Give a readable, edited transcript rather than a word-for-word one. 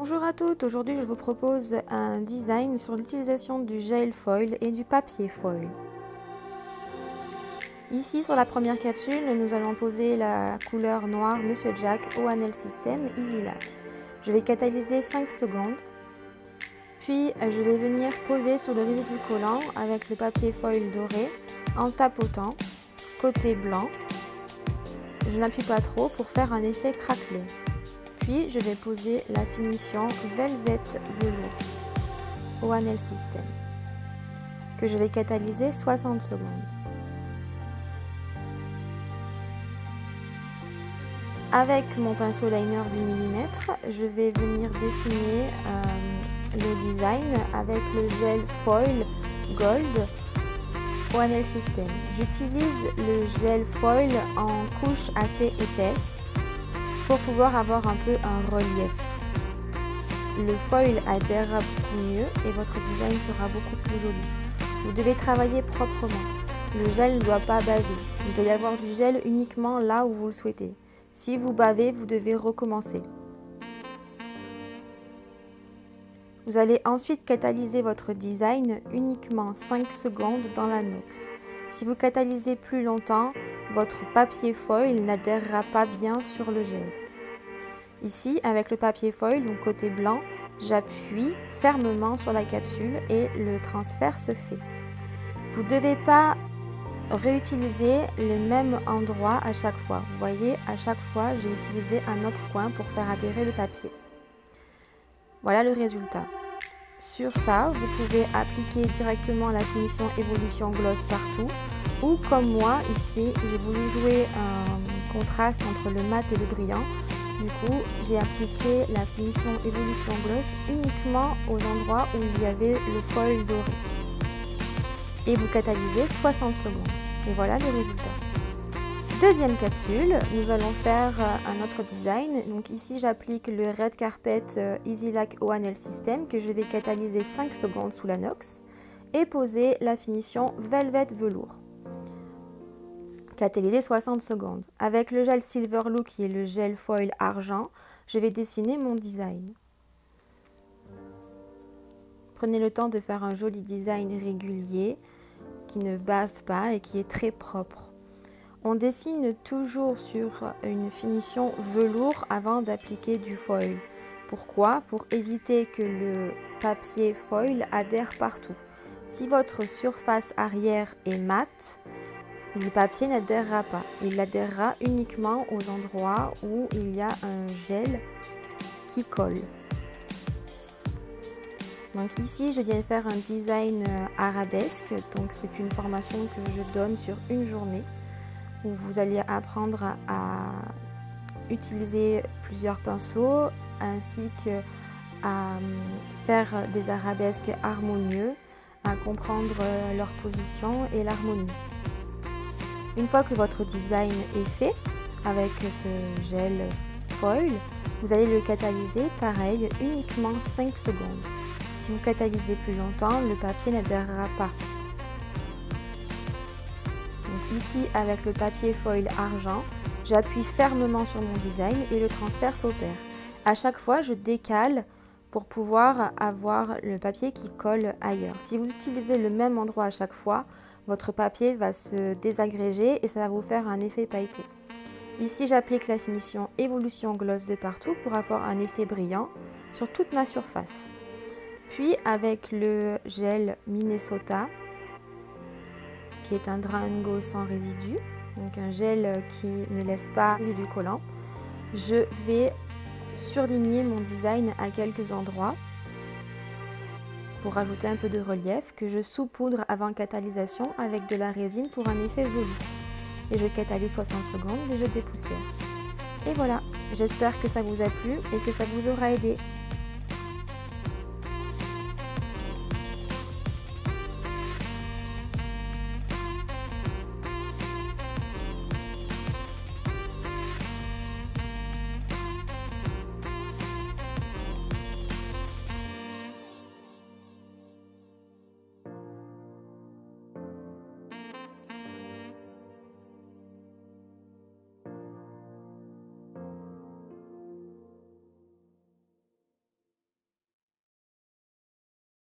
Bonjour à toutes, aujourd'hui je vous propose un design sur l'utilisation du gel foil et du papier foil. Ici sur la première capsule, nous allons poser la couleur noire Monsieur Jack O&L System Easy Lac. Je vais catalyser 5 secondes, puis je vais venir poser sur le résidu collant avec le papier foil doré en tapotant côté blanc. Je n'appuie pas trop pour faire un effet craquelé. Puis je vais poser la finition Velvet Velours O&L System que je vais catalyser 60 secondes. Avec mon pinceau liner 8 mm, je vais venir dessiner le design avec le gel foil Gold O&L System. J'utilise le gel foil en couche assez épaisse pour pouvoir avoir un peu un relief. Le foil adhérera beaucoup mieux et votre design sera beaucoup plus joli. Vous devez travailler proprement. Le gel ne doit pas baver. Il doit y avoir du gel uniquement là où vous le souhaitez. Si vous bavez, vous devez recommencer. Vous allez ensuite catalyser votre design uniquement 5 secondes dans l'anox. Si vous catalysez plus longtemps, votre papier foil n'adhérera pas bien sur le gel. Ici, avec le papier foil, donc côté blanc, j'appuie fermement sur la capsule et le transfert se fait. Vous ne devez pas réutiliser le même endroit à chaque fois. Vous voyez, à chaque fois, j'ai utilisé un autre coin pour faire adhérer le papier. Voilà le résultat. Sur ça, vous pouvez appliquer directement la finition Évolution Gloss partout. Ou comme moi, ici, j'ai voulu jouer un contraste entre le mat et le brillant. Du coup, j'ai appliqué la finition Évolution Gloss uniquement aux endroits où il y avait le foil doré. Et vous catalysez 60 secondes. Et voilà le résultat. Deuxième capsule, nous allons faire un autre design. Donc ici, j'applique le Red Carpet Easy Lac O&L System que je vais catalyser 5 secondes sous l'anox et poser la finition Velvet Velours. Catalyser 60 secondes. Avec le gel Silver Look qui est le gel foil argent, je vais dessiner mon design. Prenez le temps de faire un joli design régulier qui ne bave pas et qui est très propre. On dessine toujours sur une finition velours avant d'appliquer du foil. Pourquoi? Pour éviter que le papier foil adhère partout. Si votre surface arrière est mate, le papier n'adhérera pas. Il adhérera uniquement aux endroits où il y a un gel qui colle. Donc ici, je viens faire un design arabesque. Donc c'est une formation que je donne sur une journée où vous allez apprendre à utiliser plusieurs pinceaux ainsi qu'à faire des arabesques harmonieux, à comprendre leur position et l'harmonie. Une fois que votre design est fait avec ce gel foil, vous allez le catalyser pareil uniquement 5 secondes. Si vous catalysez plus longtemps, le papier n'adhérera pas. Donc ici, avec le papier foil argent, j'appuie fermement sur mon design et le transfert s'opère. À chaque fois, je décale pour pouvoir avoir le papier qui colle ailleurs. Si vous utilisez le même endroit à chaque fois, votre papier va se désagréger et ça va vous faire un effet pailleté. Ici, j'applique la finition Évolution Gloss de partout pour avoir un effet brillant sur toute ma surface. Puis avec le gel Minnesota, qui est un Drango sans résidus, donc un gel qui ne laisse pas résidus collants, je vais surligner mon design à quelques endroits pour ajouter un peu de relief que je saupoudre avant catalysation avec de la résine pour un effet velours. Et je catalyse 60 secondes et je dépoussière. Et voilà, j'espère que ça vous a plu et que ça vous aura aidé.